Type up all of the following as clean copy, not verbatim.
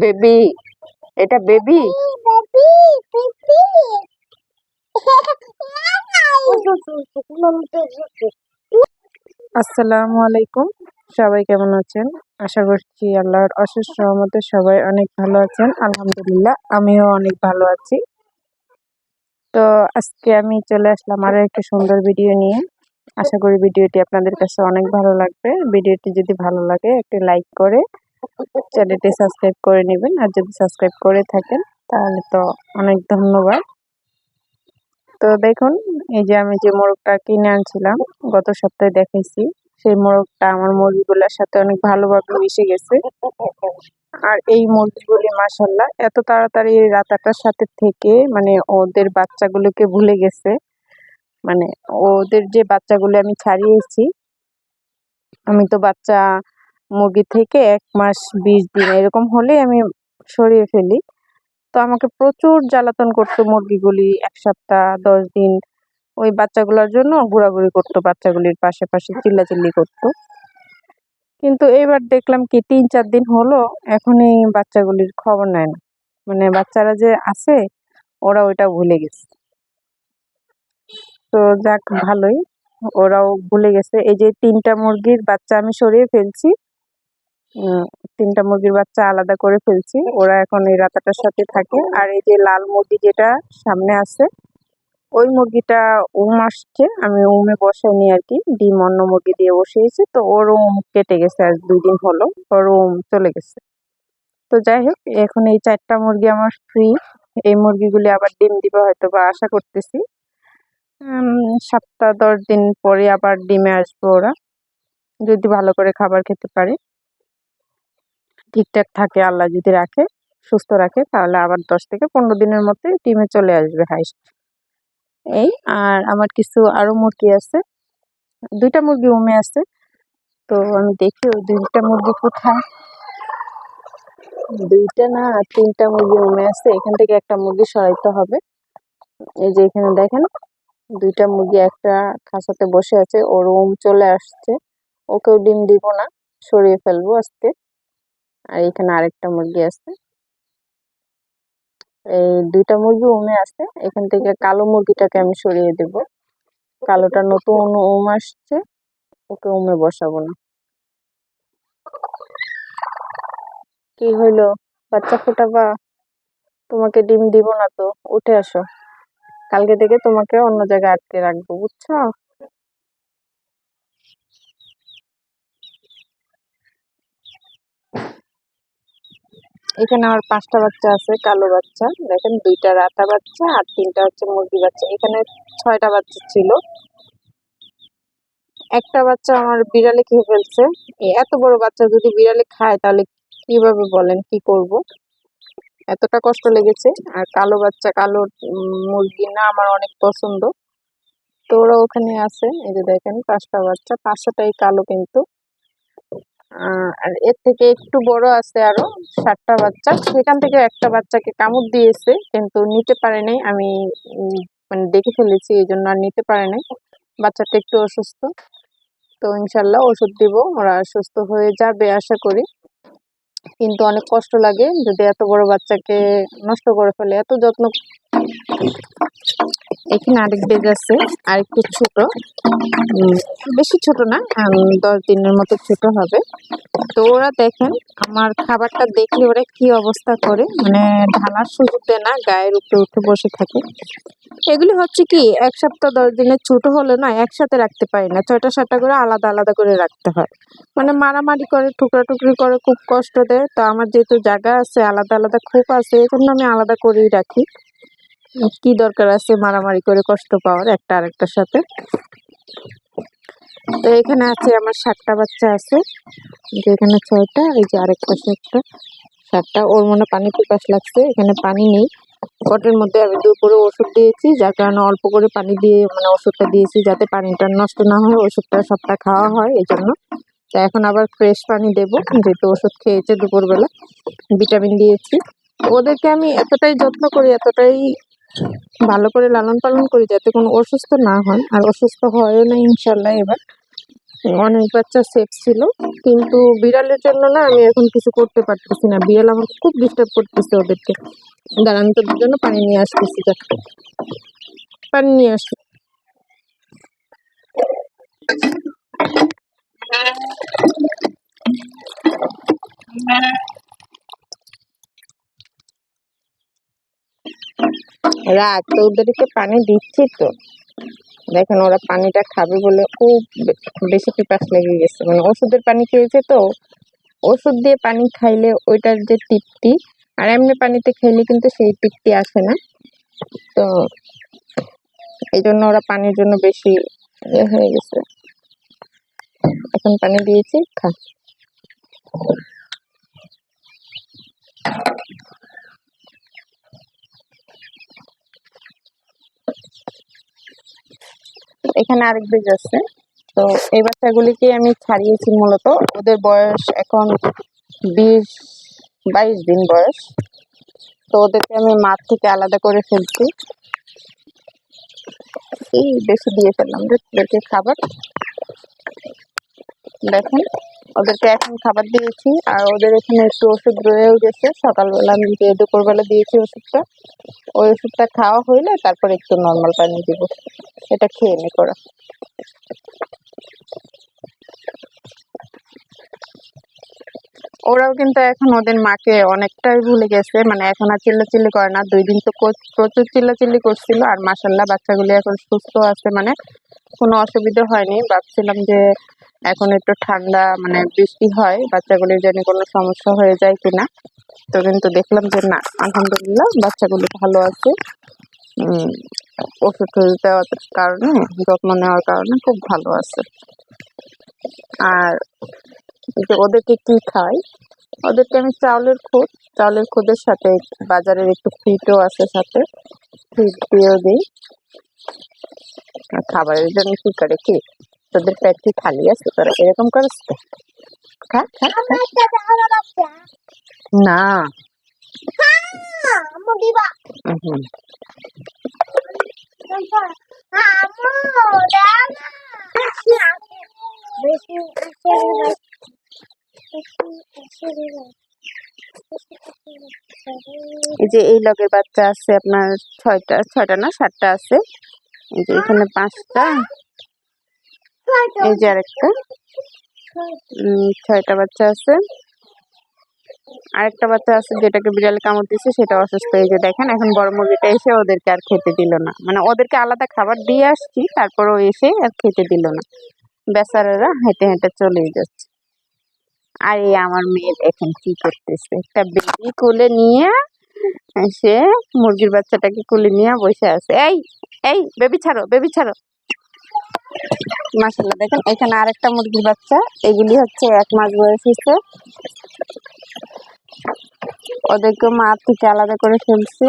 Baby, এটা baby. আসসালামু আলাইকুম, সবাই কেমন আছেন? আশা করছি আল্লাহর অশেষ রহমতে সবাই অনেক ভালো আছেন। আলহামদুলিল্লাহ, আমিও অনেক ভালো আছি। তো আজকে আমি চলে আসলাম আরো একটা সুন্দর ভিডিও নিয়ে। আশা করি ভিডিওটি আপনাদের কাছে অনেক ভালো লাগবে। ভিডিওটি যদি ভালো লাগে একটি লাইক করে চ্যানেলটি সাবস্ক্রাইব করে নেবেন, আর যদি সাবস্ক্রাইব করে থাকেন তাহলে তো অনেক ধন্যবাদ। তো দেখুন, এই যে আমি যে মোরগটা কিনে আনছিলাম গত সপ্তাহে দেখাইছি, সেই মোরগটা আমার মুরগিগুলোর সাথে অনেক ভালোভাবে মিশে গেছে। আর এই মুরগিগুলি মাশাআল্লাহ এত তাড়াতাড়ি এই রাতাটার সাথে থেকে মানে ওদের বাচ্চাগুলোকে ভুলে গেছে। মানে ওদের যে বাচ্চাগুলো আমি ছাড়িয়েছি, আমি তো বাচ্চা মুরগি থেকে 1 মাস 20 দিন এরকম হলে আমি সরিয়ে ফেলি। তো আমাকে প্রচুর জ্বালাতন করতো মুরগিগুলি, 1 সপ্তাহ 10 দিন ওই বাচ্চাগুলোর জন্য ঘোরাঘুরি করতো, বাচ্চাগুলির পাশে চিল্লাচিল্লি করতো। কিন্তু এবার দেখলাম কি 3-4 দিন হলো এখন এই বাচ্চাগুলির খবর নেয় না। মানে বাচ্চারা যে আছে ওরা ওইটা ভুলে গেছে। তো যাক, ভালোই, ওরাও ভুলে গেছে। এই যে 3টা মুরগির বাচ্চা আমি সরিয়ে ফেলছি, 3টা মুরগির বাচ্চা আলাদা করে ফেলছি। ওরা এখন এই রাতাটার সাথে থাকে। আর এই যে লাল মুরগি যেটা সামনে আছে, ওই মুরগিটা আসছে, আমি উমে বসাইনি আর কি, ডিম অন্য মুরগি দিয়ে বসিয়েছি। তো ওর কেটে গেছে, আজ 2 দিন হলো ওর চলে গেছে। তো যাই হোক, এখন এই 4টা মুরগি আমার ফ্রি। এই মুরগিগুলি আবার ডিম দিবে হয়তো বা, আশা করতেছি 7-10 দিন পরে আবার ডিমে আসবে ওরা, যদি ভালো করে খাবার খেতে পারে, ঠিকঠাক থাকে, আল্লাহ যদি রাখে, সুস্থ রাখে, তাহলে আবার 10 থেকে 15 দিনের মধ্যে ডিমে চলে আসবে হাইস্ট। এই আর আমার কিছু আরো মুরগি আছে, 2টা মুরগি উমে আছে। তো আমি দেখি ওই 2টা মুরগি কোথায়, 2টা না 3টা মুরগি উমে আছে। এখান থেকে একটা মুরগি সরাইতে হবে। এই যে এখানে দেখেন, 2টা মুরগি একটা খাঁচাতে বসে আছে, ওর চলে আসছে। ওকেও ডিম দিব না, সরিয়ে ফেলবো আজকে। আর এখানে আরেকটা মুরগি আছে, এই 2টা মুরগি উমে আছে। এখান থেকে কালো মুরগিটাকে আমি সরিয়ে দেব। কালোটা নতুন আসছে, ওকে উমে বসাবো না। কি হইলো, বাচ্চা ফোটাবা? তোমাকে ডিম দিব না তো, উঠে আসো। কালকে থেকে তোমাকে অন্য জায়গায় আটকে রাখবো, বুঝছো? এখানে আমার 5টা বাচ্চা আছে, কালো বাচ্চা। দেখেন, 2টা রাতা বাচ্চা আর 3টা হচ্ছে মুরগি বাচ্চা। এখানে 6টা বাচ্চা ছিল। একটা বাচ্চা আমার বিড়ালে খেয়ে ফেলছে। এত বড় বাচ্চা যদি বিড়ালে খায় তাহলে কিভাবে বলেন, কি করব? এতটা কষ্ট লেগেছে। আর কালো বাচ্চা, কালো মুরগি না আমার অনেক পছন্দ। তো ওরা ওখানে আছে, এই যে দেখেন 5টা বাচ্চা, 5টাই কালো। কিন্তু আর এর থেকে একটু বড় আছে আরো 7টা বাচ্চা। সেখান থেকে একটা বাচ্চাকে কামড় দিয়েছে, কিন্তু নিতে পারে নাই। আমি মানে দেখে ফেলেছি, এই জন্য আর নিতে পারে নাই। বাচ্চাটা একটু অসুস্থ। তো ইনশাল্লাহ ওষুধ দিব, ওরা সুস্থ হয়ে যাবে আশা করি। কিন্তু অনেক কষ্ট লাগে যদি এত বড় বাচ্চাকে নষ্ট করে ফেলে, এত যত্ন। এখানে আরেক বেজ আছে, আর একটু ছোট, বেশি ছোট না, 10 দিনের মতো ছোট হবে। তো ওরা দেখেন আমার খাবারটা দেখলে ওরা কি অবস্থা করে, মানে ঢালার সুযোগ দেয় না, গায়ের উপরে উঠে বসে থাকে। এগুলি হচ্ছে কি 1 সপ্তাহ 10 দিনের ছোট হলে না একসাথে রাখতে পারি না, 6টা-7টা করে আলাদা আলাদা করে রাখতে হয়। মানে মারামারি করে, টুকরা-টুকরি করে, খুব কষ্ট দেয়। তো আমার যেহেতু জায়গা আছে, আলাদা আলাদা খোপ আছে, এই জন্য আমি আলাদা করেই রাখি। কি দরকার আছে মারামারি করে কষ্ট পাওয়ার একটা আরেকটার সাথে? তো এখানে আছে আমার 7টা বাচ্চা আছে, যে এখানে 6টা, এই যে আরেক পাশে একটা 7টা। ওর মনে পানি পিপাস লাগছে, এখানে পানি নেই। পটের মধ্যে আমি দুপুরে ওষুধ দিয়েছি, যার কারণে অল্প করে পানি দিয়ে মানে ওষুধটা দিয়েছি, যাতে পানিটা নষ্ট না হয়, ওষুধটা সবটা খাওয়া হয় এই জন্য। তো এখন আবার ফ্রেশ পানি দেবো, যেহেতু ওষুধ খেয়েছে দুপুরবেলা, ভিটামিন দিয়েছি। ওদেরকে আমি এতটাই যত্ন করি, এতটাই ভালো করে লালন পালন করি, যাতে কোনো অসুস্থ না হয়। আর অসুস্থ হয়ও না ইনশাল্লাহ এবার। অনেক বাচ্চা সেফ ছিল, কিন্তু বিড়ালের জন্য না আমি এখন কিছু করতে পারতেছি না। বিড়াল আমার খুব ডিস্টার্ব করতেছে ওদেরকে। দাঁড়া, আমি তোদের জন্য পানি নিয়ে আসতেছি, যা পানি নিয়ে আসি। রাত তো ওদেরকে পানি দিচ্ছি তো, দেখেন ওরা পানিটা খাবে বলে খুব বেশি পিপাস লেগে গেছে। মানে ওষুধের পানি খেয়েছে তো, ওষুধ দিয়ে পানি খাইলে ওইটার যে তৃপ্তি আর এমনি পানিতে খেলে কিন্তু সেই তৃপ্তি আসে না। তো এই জন্য ওরা পানির জন্য বেশি ইয়ে হয়ে গেছে। এখন পানি দিয়েছি, খা। এখানে আরেক বেজ আছে। তো এই বাচ্চাগুলিকে আমি ছাড়িয়েছি মূলত। ওদের বয়স এখন 20-22 দিন বয়স। তো ওদেরকে আমি মাঠ থেকে আলাদা করে ফেলছি। এই বেশি দিয়ে ফেললাম যে ওদেরকে খাবার। দেখেন ওদেরকে এখন খাবার দিয়েছি, আর ওদের এখানে একটু ওষুধ রয়েও গেছে। সকালবেলা আমি দুপুরবেলা দিয়েছি ওষুধটা। ওই ওষুধটা খাওয়া হইলে তারপর একটু নর্মাল পানি দিব। এটা খেয়ে নি করা। ওরাও কিন্তু এখন ওদের মাকে অনেকটাই ভুলে গেছে। মানে এখন আর চিল্লাচিল্লি করে না। 2 দিন তো প্রচুর চিল্লাচিল্লি করছিল। আর মাশাআল্লাহ বাচ্চাগুলি এখন সুস্থ আছে, মানে কোনো অসুবিধা হয়নি। ভাবছিলাম যে এখন একটু ঠান্ডা মানে বৃষ্টি হয়, বাচ্চাগুলির জন্য কোনো সমস্যা হয়ে যায় কিনা। তো কিন্তু দেখলাম যে না, আলহামদুলিল্লাহ বাচ্চাগুলি ভালো আছে। ওষুধ দেওয়ার কারণে, যত্ন নেওয়ার কারণে খুব ভালো আছে। আর যে ওদেরকে কি খাই, ওদেরকে আমি চাউলের খুদের সাথে বাজারের একটু ফিটও আছে, সাথে ফিট দিয়েও দিই। আর খাবারের জন্য কি করে কি, তোদের পেট কি খালি আছে? তোরা এরকম করিস তো? খা খা খা। না হুম। এই যে এই লগের বাচ্চা আছে আপনার 6টা না 7টা আছে। এই যে এখানে 5টা, এই যে আরেকটা, 6টা বাচ্চা আছে। আরেকটা বাচ্চা আছে যেটাকে বিড়াল কামড় দিয়েছে, সেটা অসুস্থ। এই যে দেখেন এখন বড় মুরগিটা এসে ওদেরকে আর খেতে দিল না। মানে ওদেরকে আলাদা খাবার দিয়ে আসছি, তারপরও এসে আর খেতে দিল না। বেচারারা হেঁটে হেঁটে চলেই যাচ্ছে। আর এই আমার মেয়ে এখন কি করতেছে, একটা বেবি কোলে নিয়ে সে মুরগির বাচ্চাটাকে কোলে নিয়ে বসে আছে। এই এই বেবি ছাড়ো, বেবি ছাড়ো। মাশাআল্লাহ দেখেন এখানে আরেকটা মুরগির বাচ্চা। এগুলি হচ্ছে 1 মাস বয়স হয়েছে। ওদেরকে মাঠ থেকে আলাদা করে ফেলছি।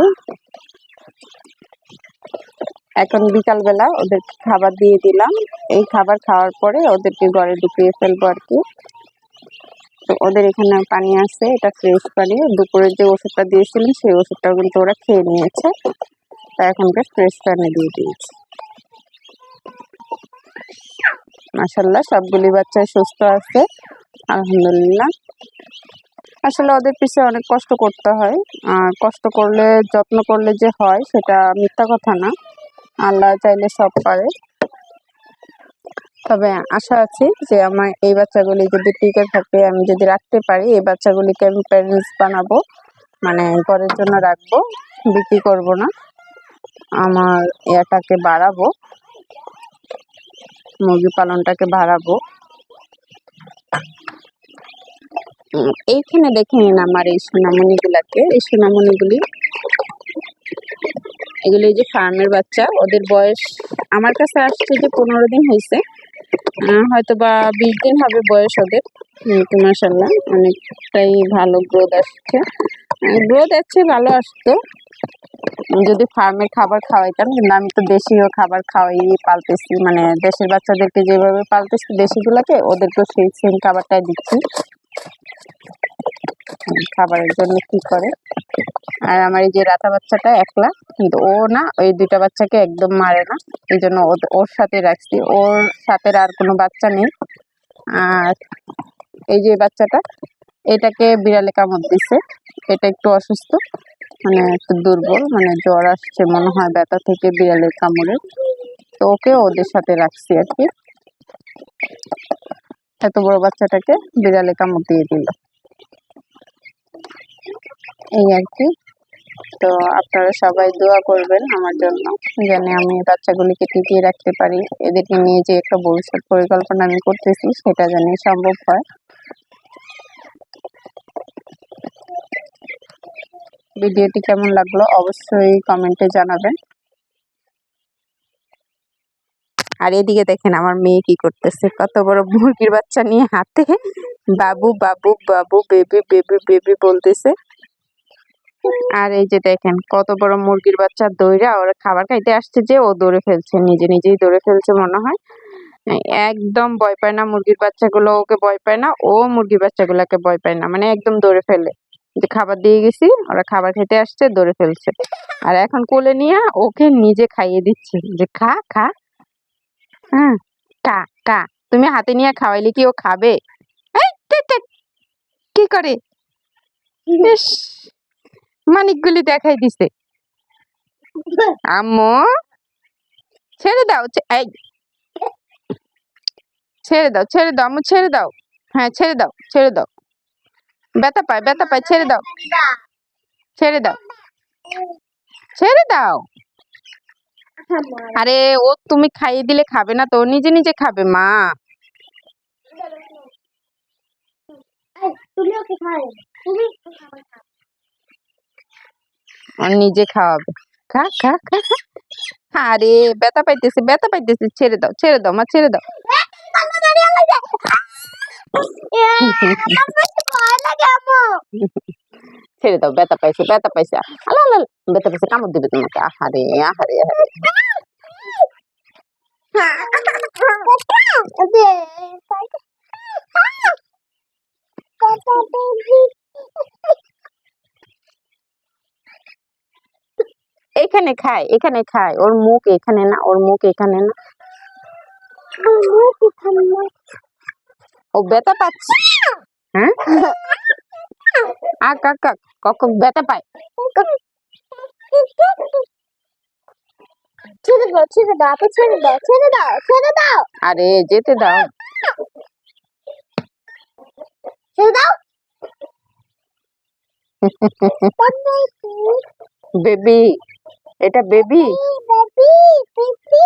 এখন বিকাল বেলা ওদেরকে খাবার দিয়ে দিলাম। এই খাবার খাওয়ার পরে ওদেরকে ঘরে ঢুকিয়ে ফেলবো আর কি। তো ওদের এখানে পানি আছে, এটা ফ্রেশ পানি। দুপুরে যে ওষুধটা দিয়েছিলাম সেই ওষুধটাও কিন্তু ওরা খেয়ে নিয়েছে। তা এখনকার ফ্রেশ পানি দিয়ে দিয়েছি। মাশাআল্লাহ সবগুলি বাচ্চা সুস্থ আছে, আলহামদুলিল্লাহ। আসলে ওদের পিছনে অনেক কষ্ট করতে হয়, আর কষ্ট করলে যত্ন করলে যে হয় সেটা মিথ্যা কথা না। আল্লাহ চাইলে সব পারে। তবে আশা আছে যে আমার এই বাচ্চাগুলি যদি টিকে থাকে, আমি যদি রাখতে পারি, এই বাচ্চাগুলিকে আমি প্যারেন্টস বানাবো, মানে ঘরের জন্য রাখবো, বিক্রি করব না। আমার ইয়াটাকে বাড়াবো, মুরগি পালনটাকে বাড়াবো। এইখানে দেখে নিন আমার এই সোনামণিগুলাকে। এই সোনামণিগুলি এগুলি যে ফার্মের বাচ্চা। ওদের বয়স আমার কাছে আসছে যে 15 দিন হয়েছে, হয়তো বা 20 দিন হবে বয়স ওদের। কিন্তু মাশাআল্লাহ অনেকটাই ভালো গ্রোথ আসছে। গ্রোথ আছে ভালো আসতো যদি ফার্মের খাবার খাওয়াইতাম, কিন্তু আমি তো দেশীয় খাবার খাওয়াই পালতেছি। মানে দেশের বাচ্চাদেরকে যেভাবে পালতেছি দেশিগুলাকে, ওদেরকেও সেই সেম খাবারটাই দিচ্ছি। খাবারের জন্য কি করে। আর আমার এই যে রাতা বাচ্চাটা একলা, কিন্তু ও না, ওই 2টা বাচ্চাকে একদম মারে না। এই জন্য ওর সাথে রাখছি। ওর সাথে আর কোনো বাচ্চা নেই, আর এই যে বাচ্চাটা, এটাকে বিড়ালে কামড় দিছে। এটা একটু অসুস্থ, মানে একটু দুর্বল, মানে জ্বর আসছে মনে হয় ব্যথা থেকে বিড়ালের কামড়ে। তো ওকে ওদের সাথে রাখছি আর কি। এত বড় বাচ্চাটাকে বিড়ালে কামড় দিয়ে দিল, এই আর কি। তো আপনারা সবাই দোয়া করবেন আমার জন্য, যেন আমি বাচ্চাগুলিকে টিকিয়ে রাখতে পারি। এদেরকে নিয়ে যে একটা ভবিষ্যৎ পরিকল্পনা আমি করতেছি সেটা যেন সম্ভব হয়। ভিডিওটি কেমন লাগলো অবশ্যই কমেন্টে জানাবেন। আর এদিকে দেখেন আমার মেয়ে কি করতেছে, কত বড় মুরগির বাচ্চা নিয়ে হাতে বাবু বাবু বাবু বেবি বেবি বেবি বলতেছে। আর এই যে দেখেন কত বড় মুরগির বাচ্চা দৌড়া ওরা খাবার খাইতে আসছে, যে ও দৌড়ে ফেলছে, নিজে নিজেই দৌড়ে ফেলছে মনে হয়। একদম ভয় পায় না মুরগির বাচ্চাগুলো, ওকে ভয় পায় না, ও মুরগির বাচ্চাগুলোকে ভয় পায় না, মানে একদম দৌড়ে ফেলে। যে খাবার দিয়ে গেছি, ওরা খাবার খেতে আসছে, দৌড়ে ফেলছে। আর এখন কোলে নিয়ে ওকে নিজে খাইয়ে দিচ্ছে, যে খা খা। হ্যাঁ, কা কা তুমি হাতে নিয়ে খাওয়াইলে কি ও খাবে? এই, টিক, টিক, কি করে? ইস, মানিকগুলি দেখাই দিছে। আম্মু ছেড়ে দাও, এই ছেড়ে দাও, ছেড়ে দাও আম্মু, ছেড়ে দাও। হ্যাঁ ছেড়ে দাও, ছেড়ে দাও, ব্যথা পায়, ব্যথা পায়, ছেড়ে দাও, ছেড়ে দাও, ছেড়ে দাও। আরে ও তুমি খাইয়ে দিলে খাবে না তো, নিজে নিজে খাবে মা। আর নিজে খাওয়াবে, খা খা খা খা। আরে ব্যথা পাইতেছে, ব্যথা পাইতেছে, ছেড়ে দাও, ছেড়ে দাও মা, ছেড়ে দাও। ছেড়ে দাও, ব্যথা পাইছে, ব্যথা পাইছে, আলা আলা আলা, ব্যথা পাইছে, কামড় দিবে তোমাকে। আহারে আহারে আহারে। এখানে খায়, এখানে খায়, ওর মুখ এখানে না, ওর মুখ এখানে না, ও ব্যথা পাচ্ছে। হ্যাঁ আক আক আক, কখন ব্যথা পায়। ছেড়ে দাও, ছেড়ে দাও, আপু ছেড়ে দাও, ছেড়ে দাও, ছেড়ে দাও, আরে যেতে দাও, ছেড়ে দাও। বেবি, এটা বেবি। Baby, baby.